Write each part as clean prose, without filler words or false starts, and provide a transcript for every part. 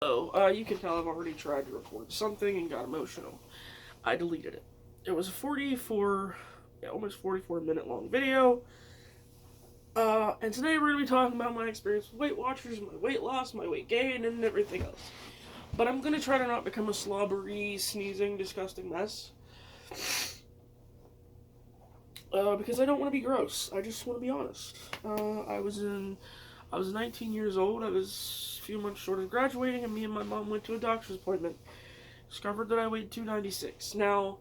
You can tell I've already tried to record something and got emotional. I deleted it. It was a almost 44 minute long video. And today we're going to be talking about my experience with Weight Watchers, my weight loss, my weight gain, and everything else. But I'm going to try to not become a slobbery, sneezing, disgusting mess. Because I don't want to be gross. I just want to be honest. I was 19 years old. I was a few months short of graduating, and me and my mom went to a doctor's appointment. Discovered that I weighed 296. Now,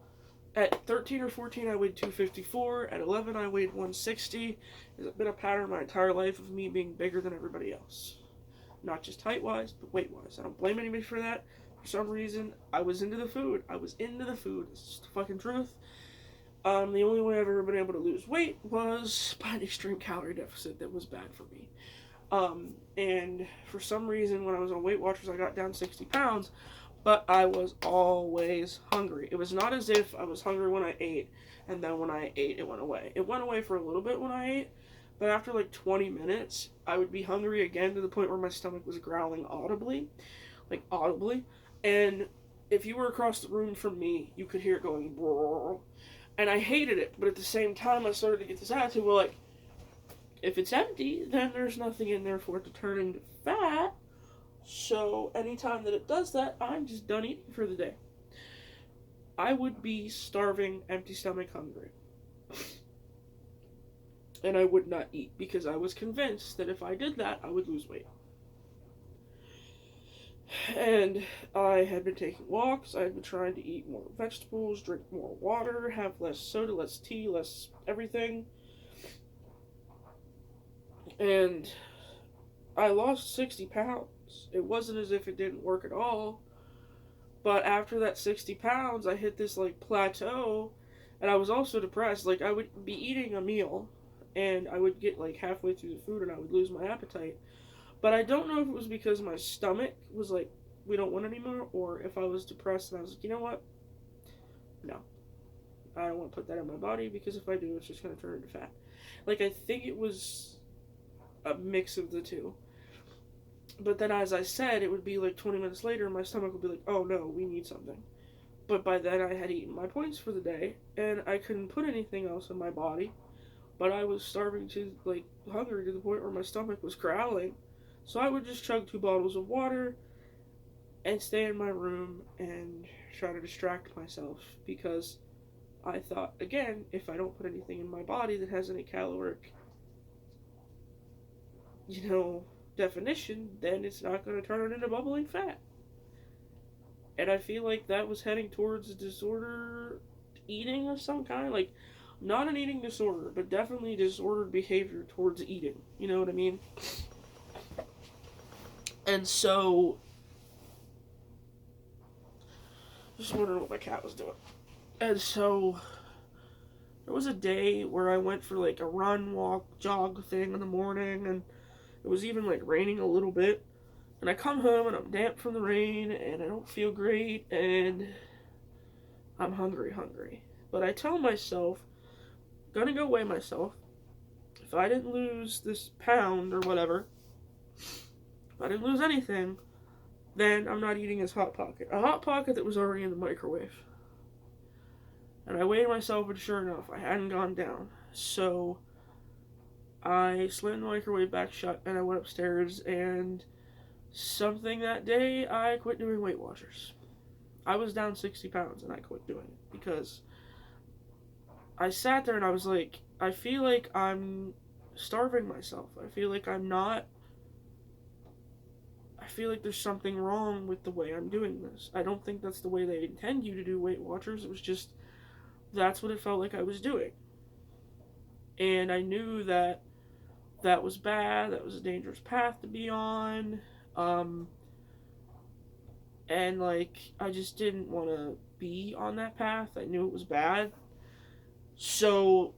at 13 or 14, I weighed 254. At 11, I weighed 160. It's been a pattern my entire life of me being bigger than everybody else. Not just height-wise, but weight-wise. I don't blame anybody for that. For some reason, I was into the food. It's just the fucking truth. The only way I've ever been able to lose weight was by an extreme calorie deficit that was bad for me. And for some reason, when I was on Weight Watchers, I got down 60 pounds, but I was always hungry. It was not as if I was hungry when I ate, and then when I ate, it went away. It went away for a little bit when I ate, but after like 20 minutes, I would be hungry again to the point where my stomach was growling audibly. And if you were across the room from me, you could hear it going, brrr. And I hated it, but at the same time, I started to get this attitude, well, like, if it's empty, then there's nothing in there for it to turn into fat. So anytime that it does that, I'm just done eating for the day. I would be starving, empty stomach, hungry. And I would not eat because I was convinced that if I did that, I would lose weight. And I had been taking walks, I had been trying to eat more vegetables, drink more water, have less soda, less tea, less everything. And I lost 60 pounds. It wasn't as if it didn't work at all. But after that 60 pounds, I hit this like plateau. And I was also depressed. Like, I would be eating a meal, and I would get like halfway through the food and I would lose my appetite. But I don't know if it was because my stomach was like, we don't want anymore, or if I was depressed and I was like, you know what? No. I don't want to put that in my body because if I do, it's just going to turn into fat. Like, I think it was a mix of the two. But then, as I said, it would be like 20 minutes later, and my stomach would be like, oh no, we need something. But by then, I had eaten my points for the day, and I couldn't put anything else in my body. But I was starving to, like, hungry to the point where my stomach was growling. So I would just chug 2 bottles of water and stay in my room and try to distract myself because I thought, again, if I don't put anything in my body that has any caloric, definition, then it's not going to turn into bubbling fat. And I feel like that was heading towards a disorder eating of some kind. Like, not an eating disorder, but definitely disordered behavior towards eating. You know what I mean? And so, just wondering what my cat was doing. And so, there was a day where I went for like a run, walk, jog thing in the morning, and it was even like raining a little bit. And I come home and I'm damp from the rain and I don't feel great and I'm hungry. But I tell myself, I'm gonna go weigh myself. If I didn't lose this pound or whatever, if I didn't lose anything, then I'm not eating this Hot Pocket. A Hot Pocket that was already in the microwave. And I weighed myself, and sure enough, I hadn't gone down. So I slammed the microwave back shut and I went upstairs, and something that day, I quit doing Weight Watchers. I was down 60 pounds and I quit doing it because I sat there and I was like, I feel like I'm starving myself. I feel like there's something wrong with the way I'm doing this. I don't think that's the way they intend you to do Weight Watchers. It was just, that's what it felt like I was doing. And I knew that that was bad. That was a dangerous path to be on. And like, I just didn't want to be on that path. I knew it was bad. So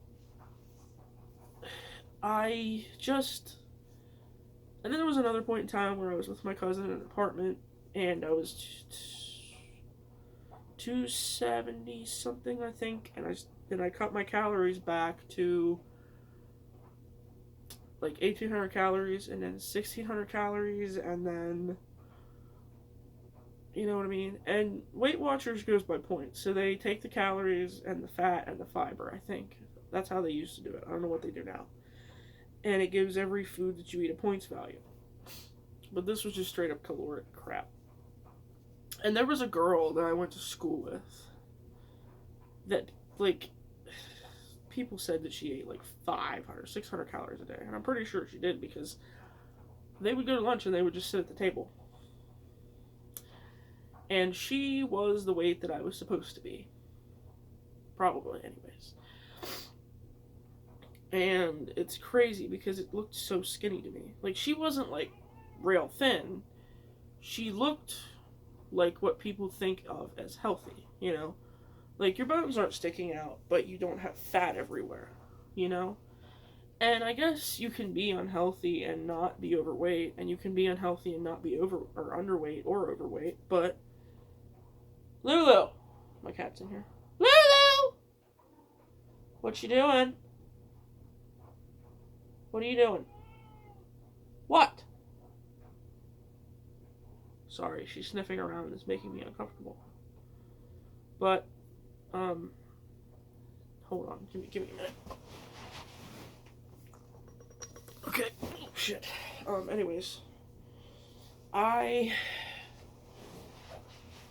I just, and then there was another point in time where I was with my cousin in an apartment and I was 270 something, I think, and I cut my calories back to like 1,800 calories and then 1,600 calories and then You know what I mean? And Weight Watchers goes by points. So they take the calories and the fat and the fiber, I think. That's how they used to do it. I don't know what they do now. And it gives every food that you eat a points value. But this was just straight up caloric crap. And there was a girl that I went to school with that, like, people said that she ate like 500, 600 calories a day. And I'm pretty sure she did because they would go to lunch and they would just sit at the table. And she was the weight that I was supposed to be. Probably, anyways. And it's crazy because it looked so skinny to me. Like, she wasn't like rail thin. She looked like what people think of as healthy, you know? Like, your bones aren't sticking out, but you don't have fat everywhere, you know? And I guess you can be unhealthy and not be overweight, and you can be unhealthy and not be over or underweight or overweight, but Lulu! My cat's in here. Lulu! What you doing? What are you doing? What? Sorry, she's sniffing around and it's making me uncomfortable. But, hold on. Give me a minute. Okay. Oh, shit. Anyways. I,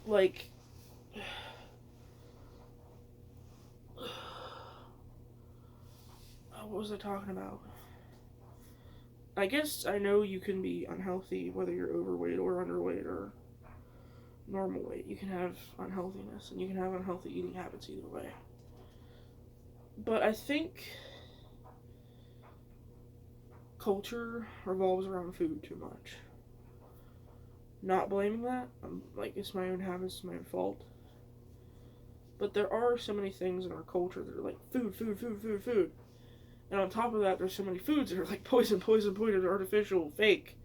like, what was I talking about? I guess I know you can be unhealthy whether you're overweight or underweight or normal weight. You can have unhealthiness and you can have unhealthy eating habits either way. But I think culture revolves around food too much. Not blaming that. Like, it's my own habits, it's my own fault. But there are so many things in our culture that are like food, food, food, food, food. And on top of that, there's so many foods that are like poison, poison, poison, artificial, fake.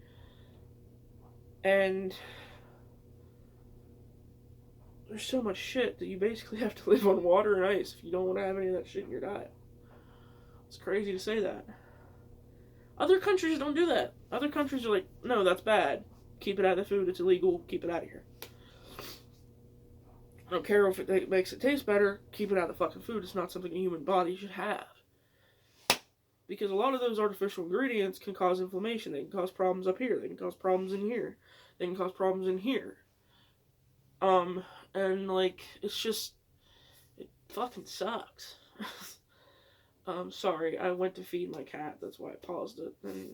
And there's so much shit that you basically have to live on water and ice if you don't want to have any of that shit in your diet. It's crazy to say that. Other countries don't do that. Other countries are like, no, that's bad. Keep it out of the food. It's illegal. Keep it out of here. I don't care if it makes it taste better. Keep it out of the fucking food. It's not something a human body should have. Because a lot of those artificial ingredients can cause inflammation. They can cause problems up here. They can cause problems in here. They can cause problems in here. And like, it's just, it fucking sucks. Sorry, I went to feed my cat. That's why I paused it. And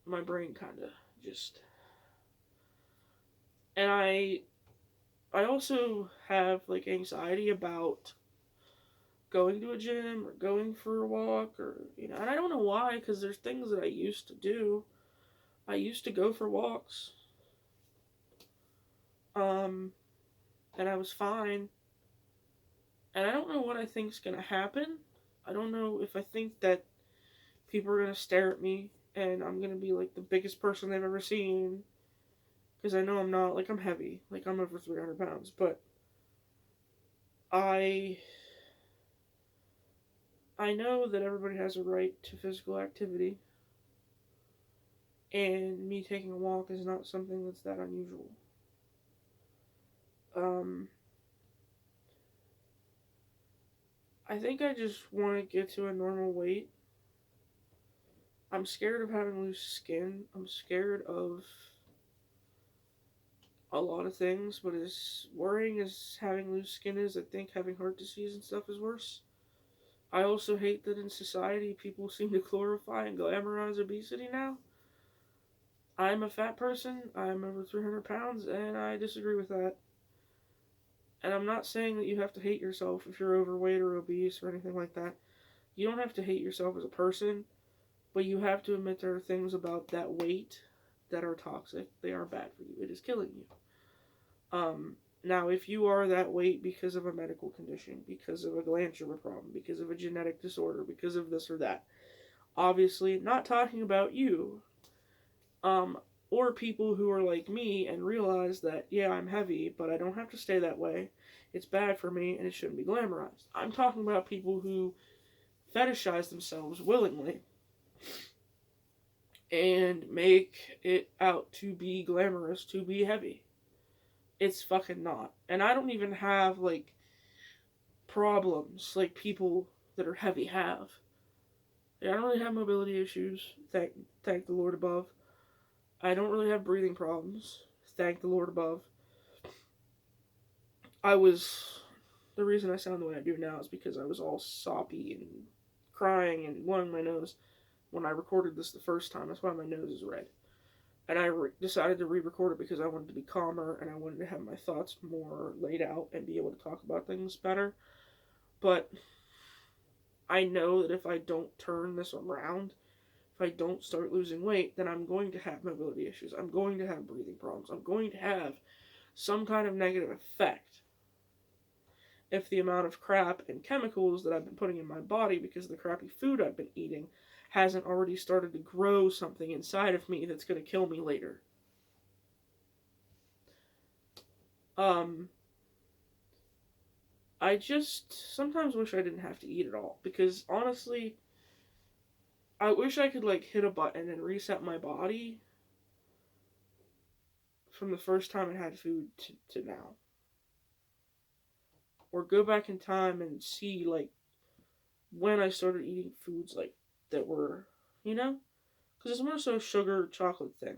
my brain kind of just... And I also have, like, anxiety about going to a gym or going for a walk or, you know, and I don't know why, because there's things that I used to do. I used to go for walks. And I was fine. And I don't know what I think's gonna happen. I don't know if I think that people are gonna stare at me and I'm gonna be like the biggest person they've ever seen. Because I know I'm not. Like, I'm heavy. Like, I'm over 300 pounds. But I know that everybody has a right to physical activity. And me taking a walk is not something that's that unusual. I think I just want to get to a normal weight. I'm scared of having loose skin. I'm scared of a lot of things, but as worrying as having loose skin is, I think having heart disease and stuff is worse. I also hate that in society people seem to glorify and glamorize obesity now. I'm a fat person, I'm over 300 pounds, and I disagree with that. And I'm not saying that you have to hate yourself if you're overweight or obese or anything like that. You don't have to hate yourself as a person, but you have to admit there are things about that weight that are toxic. They are bad for you. It is killing you. Now, if you are that weight because of a medical condition, because of a glandular problem, because of a genetic disorder, because of this or that, obviously not talking about you, or people who are like me and realize that, yeah, I'm heavy, but I don't have to stay that way. It's bad for me and it shouldn't be glamorized. I'm talking about people who fetishize themselves willingly and make it out to be glamorous to be heavy. It's fucking not. And I don't even have, like, problems like people that are heavy have. I don't really have mobility issues, thank the Lord above. I don't really have breathing problems, thank the Lord above. The reason I sound the way I do now is because I was all soppy and crying and blowing my nose when I recorded this the first time. That's why my nose is red. And I decided to re-record it because I wanted to be calmer and I wanted to have my thoughts more laid out and be able to talk about things better. But I know that if I don't turn this around, if I don't start losing weight, then I'm going to have mobility issues. I'm going to have breathing problems. I'm going to have some kind of negative effect if the amount of crap and chemicals that I've been putting in my body because of the crappy food I've been eating hasn't already started to grow something inside of me that's going to kill me later. I just sometimes wish I didn't have to eat at all because honestly, I wish I could like hit a button and reset my body from the first time I had food to now. Or go back in time and see like when I started eating foods like that were, you know? Because it's more so a sugar chocolate thing.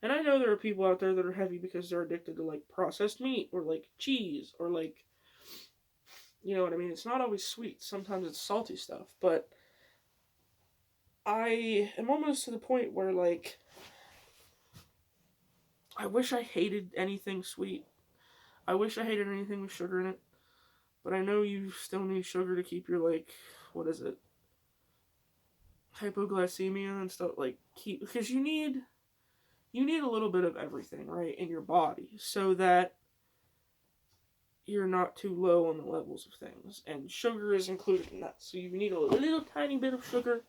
And I know there are people out there that are heavy because they're addicted to like processed meat or like cheese or like, you know what I mean? It's not always sweet. Sometimes it's salty stuff. But I am almost to the point where like I wish I hated anything sweet. I wish I hated anything with sugar in it. But I know you still need sugar to keep your like, what is it? Hypoglycemia and stuff like keep because you need a little bit of everything, right, in your body so that you're not too low on the levels of things. And sugar is included in that. So you need a little tiny bit of sugar.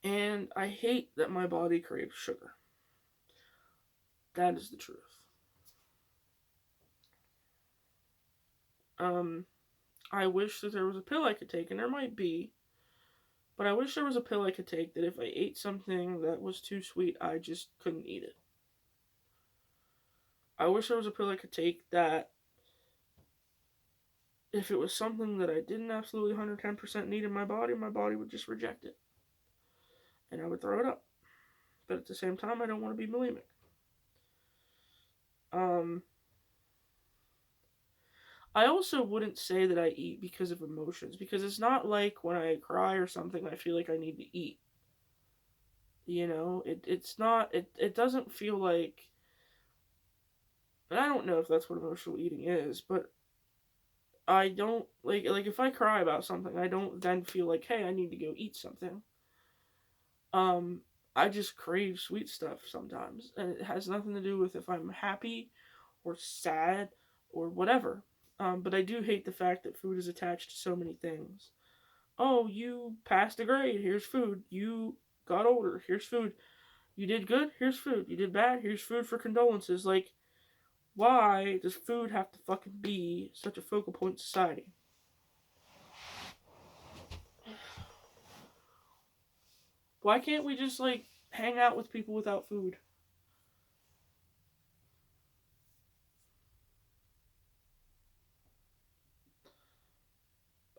And I hate that my body craves sugar. That is the truth. I wish that there was a pill I could take, and there might be, but I wish there was a pill I could take that if I ate something that was too sweet, I just couldn't eat it. I wish there was a pill I could take that if it was something that I didn't absolutely 110% need in my body would just reject it. And I would throw it up. But at the same time, I don't want to be bulimic. I also wouldn't say that I eat because of emotions, because it's not like when I cry or something, I feel like I need to eat. You know, it's not, it doesn't feel like, and I don't know if that's what emotional eating is, but I don't, like if I cry about something, I don't then feel like, hey, I need to go eat something. I just crave sweet stuff sometimes, and it has nothing to do with if I'm happy or sad or whatever. But I do hate the fact that food is attached to so many things. Oh, you passed a grade, here's food. You got older, here's food. You did good, here's food. You did bad, here's food for condolences. Like, why does food have to fucking be such a focal point in society? Why can't we just, like, hang out with people without food?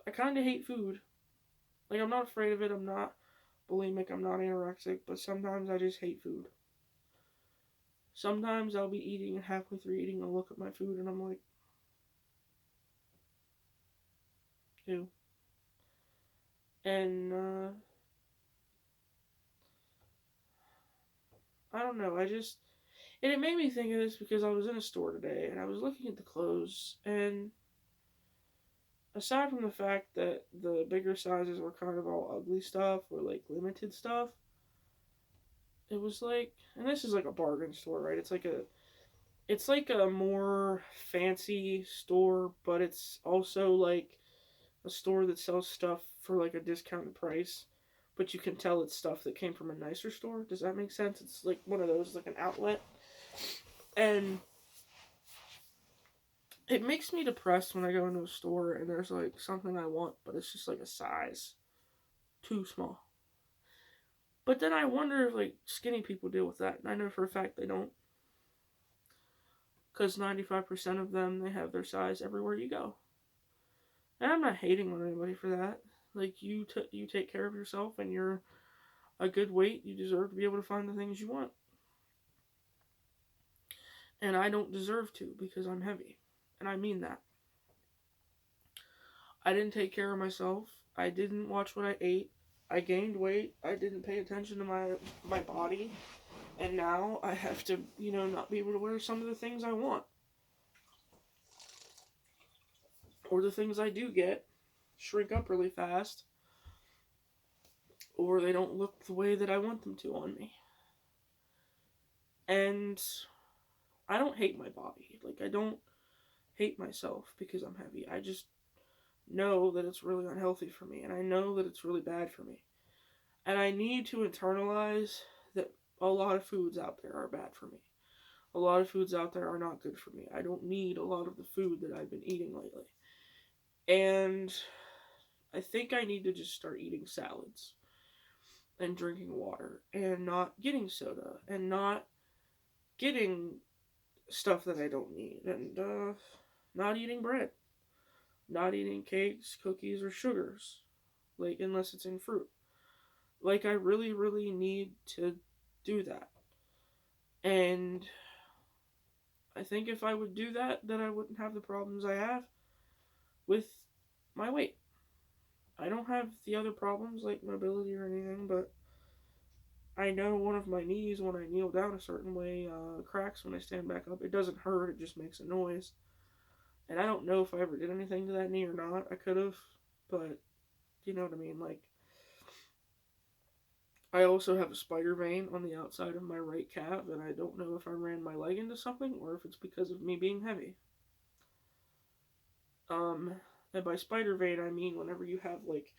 I kind of hate food. Like, I'm not afraid of it, I'm not bulimic, I'm not anorexic, but sometimes I just hate food. Sometimes I'll be eating and halfway through eating, I'll look at my food and I'm like, ew. And, I don't know, and it made me think of this because I was in a store today and I was looking at the clothes, and aside from the fact that the bigger sizes were kind of all ugly stuff or like limited stuff, it was like, and this is like a bargain store, right? It's like a more fancy store, but it's also like a store that sells stuff for like a discounted price, but you can tell it's stuff that came from a nicer store. Does that make sense? It's like one of those, like an outlet. And it makes me depressed when I go into a store and there's like something I want, but it's just like a size too small. But then I wonder if, like, skinny people deal with that. And I know for a fact they don't. Because 95% of them, they have their size everywhere you go. And I'm not hating on anybody for that. Like, you take care of yourself and you're a good weight, you deserve to be able to find the things you want. And I don't deserve to because I'm heavy. And I mean that. I didn't take care of myself. I didn't watch what I ate. I gained weight. I didn't pay attention to my body. And now I have to, not be able to wear some of the things I want. Or the things I do get shrink up really fast. Or they don't look the way that I want them to on me. And I don't hate my body. Like, I don't hate myself because I'm heavy. I just know that it's really unhealthy for me. And I know that it's really bad for me. And I need to internalize that a lot of foods out there are bad for me. A lot of foods out there are not good for me. I don't need a lot of the food that I've been eating lately. And I think I need to just start eating salads and drinking water and not getting soda and not getting stuff that I don't need and not eating bread, not eating cakes, cookies, or sugars, like, unless it's in fruit. Like, I really, really need to do that. And I think if I would do that, then I wouldn't have the problems I have with my weight. I don't have the other problems like mobility or anything, but I know one of my knees, when I kneel down a certain way, cracks when I stand back up. It doesn't hurt, it just makes a noise. And I don't know if I ever did anything to that knee or not. I could have, but you know what I mean? Like, I also have a spider vein on the outside of my right calf, and I don't know if I ran my leg into something or if it's because of me being heavy. And by spider vein, I mean whenever you have, like,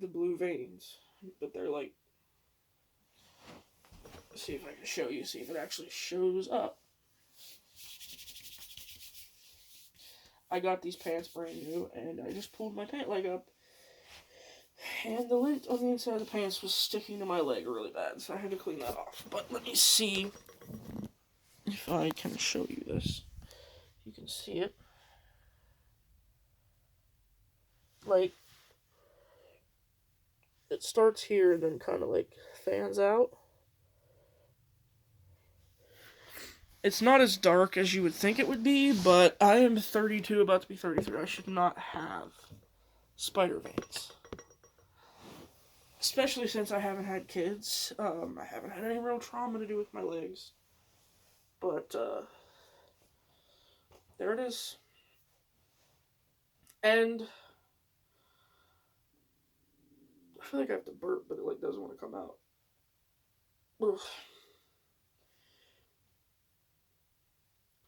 the blue veins, but they're like, let's see if I can show you, see if it actually shows up. I got these pants brand new, and I just pulled my pant leg up, and the lint on the inside of the pants was sticking to my leg really bad, so I had to clean that off. But let me see if I can show you this. You can see it. Like, it starts here and then kind of, like, fans out. It's not as dark as you would think it would be, but I am 32, about to be 33. I should not have spider veins. Especially since I haven't had kids. I haven't had any real trauma to do with my legs. But, there it is. And I feel like I have to burp, but it, like, doesn't want to come out. Ugh.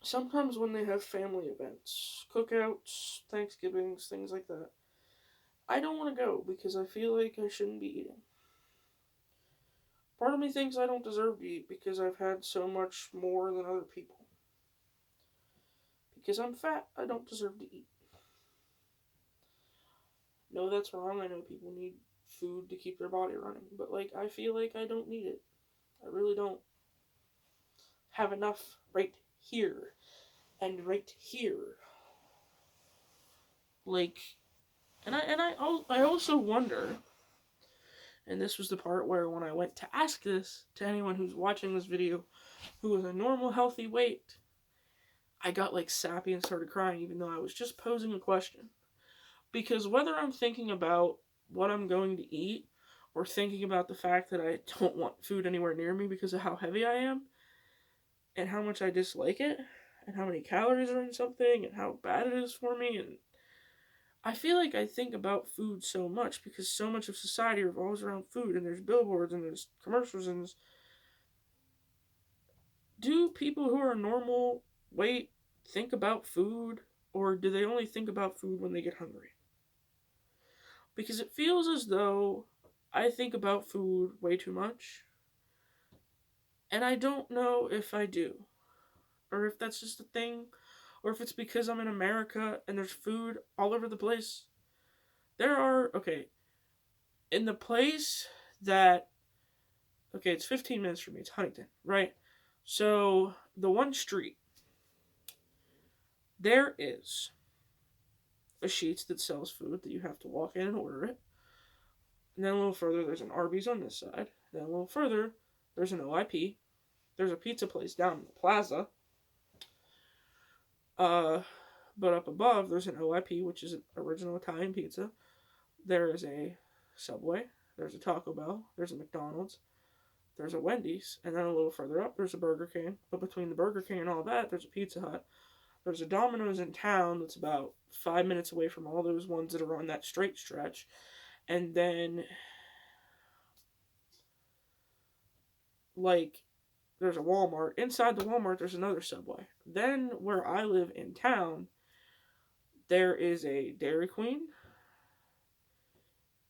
Sometimes when they have family events, cookouts, Thanksgivings, things like that, I don't want to go because I feel like I shouldn't be eating. Part of me thinks I don't deserve to eat because I've had so much more than other people. Because I'm fat, I don't deserve to eat. No, that's wrong. I know people need food to keep their body running, but, like, I feel like I don't need it. I really don't have enough right here and right here. Like, and I also wonder, and this was the part where when I went to ask this to anyone who's watching this video who was a normal, healthy weight, I got, like, sappy and started crying even though I was just posing a question. Because whether I'm thinking about what I'm going to eat or thinking about the fact that I don't want food anywhere near me because of how heavy I am and how much I dislike it and how many calories are in something and how bad it is for me, and I feel like I think about food so much because so much of society revolves around food, and there's billboards and there's commercials and there's... Do people who are normal weight think about food, or do they only think about food when they get hungry? Because it feels as though I think about food way too much, and I don't know if I do, or if that's just a thing, or if it's because I'm in America and there's food all over the place. There are, okay, in the place that Okay, it's 15 minutes from me. It's Huntington, right? So, the one street, there is a Sheetz that sells food that you have to walk in and order it. And then a little further, there's an Arby's on this side. Then a little further, there's an OIP. There's a pizza place down in the plaza. But up above, there's an OIP, which is an original Italian pizza. There is a Subway. There's a Taco Bell. There's a McDonald's. There's a Wendy's. And then a little further up, there's a Burger King. But between the Burger King and all that, there's a Pizza Hut. There's a Domino's in town that's about 5 minutes away from all those ones that are on that straight stretch. And then, like, there's a Walmart. Inside the Walmart, there's another Subway. Then, where I live in town, there is a Dairy Queen.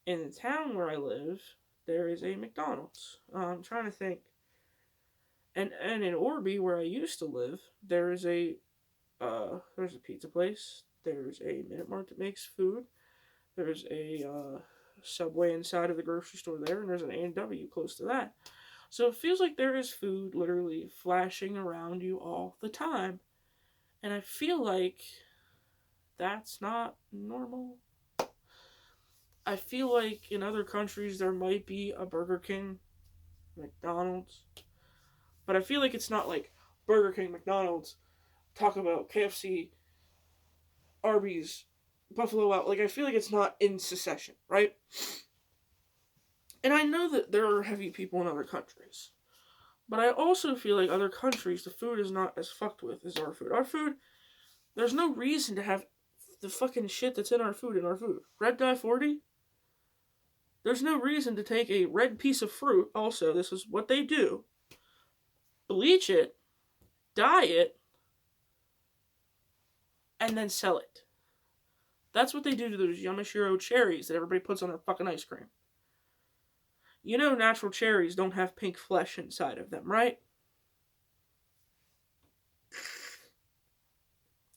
In the town where I live, there is a McDonald's. I'm trying to think. And in Orby, where I used to live, there's a pizza place. There's a Minute Mart that makes food. There's a Subway inside of the grocery store there, and there's an A&W close to that. So it feels like there is food literally flashing around you all the time. And I feel like that's not normal. I feel like in other countries there might be a Burger King, McDonald's, but I feel like it's not like Burger King, McDonald's, Taco Bell, KFC, Arby's, Buffalo Wild. Like, I feel like it's not in succession, right? And I know that there are heavy people in other countries, but I also feel like other countries, the food is not as fucked with as our food. Our food, there's no reason to have the fucking shit that's in our food in our food. Red Dye 40? There's no reason to take a red piece of fruit, also, this is what they do, bleach it, dye it, and then sell it. That's what they do to those Yamashiro cherries that everybody puts on their fucking ice cream. You know natural cherries don't have pink flesh inside of them, right?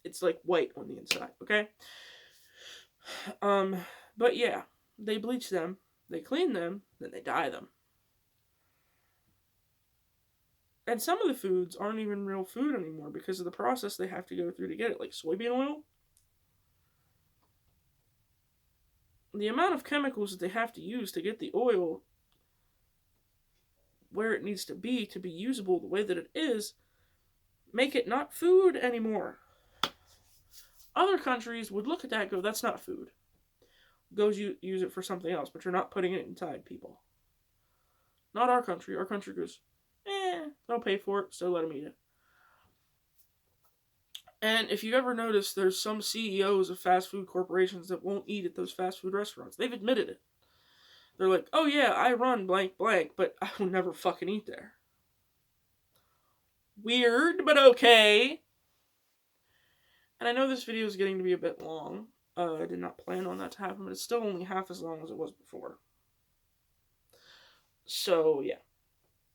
It's like white on the inside, okay? But yeah, they bleach them, they clean them, then they dye them. And some of the foods aren't even real food anymore because of the process they have to go through to get it, like soybean oil. The amount of chemicals that they have to use to get the oil where it needs to be usable the way that it is, make it not food anymore. Other countries would look at that and go, that's not food. Go use it for something else, but you're not putting it inside people. Not our country. Our country goes, they'll pay for it, so let them eat it. And if you ever notice, there's some CEOs of fast food corporations that won't eat at those fast food restaurants. They've admitted it. They're like, oh yeah, I run blank blank, but I will never fucking eat there. Weird, but okay. And I know this video is getting to be a bit long. I did not plan on that to happen, but it's still only half as long as it was before. So, yeah.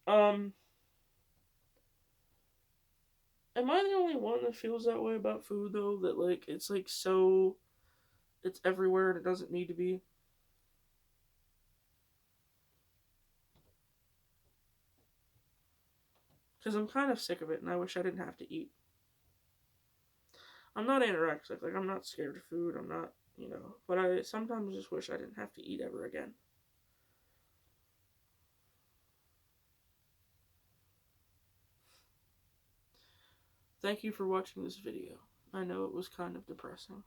Am I the only one that feels that way about food, though? That, like, it's, like, so... It's everywhere and it doesn't need to be? Because I'm kind of sick of it, and I wish I didn't have to eat. I'm not anorexic. Like, I'm not scared of food. I'm not, But I sometimes just wish I didn't have to eat ever again. Thank you for watching this video. I know it was kind of depressing.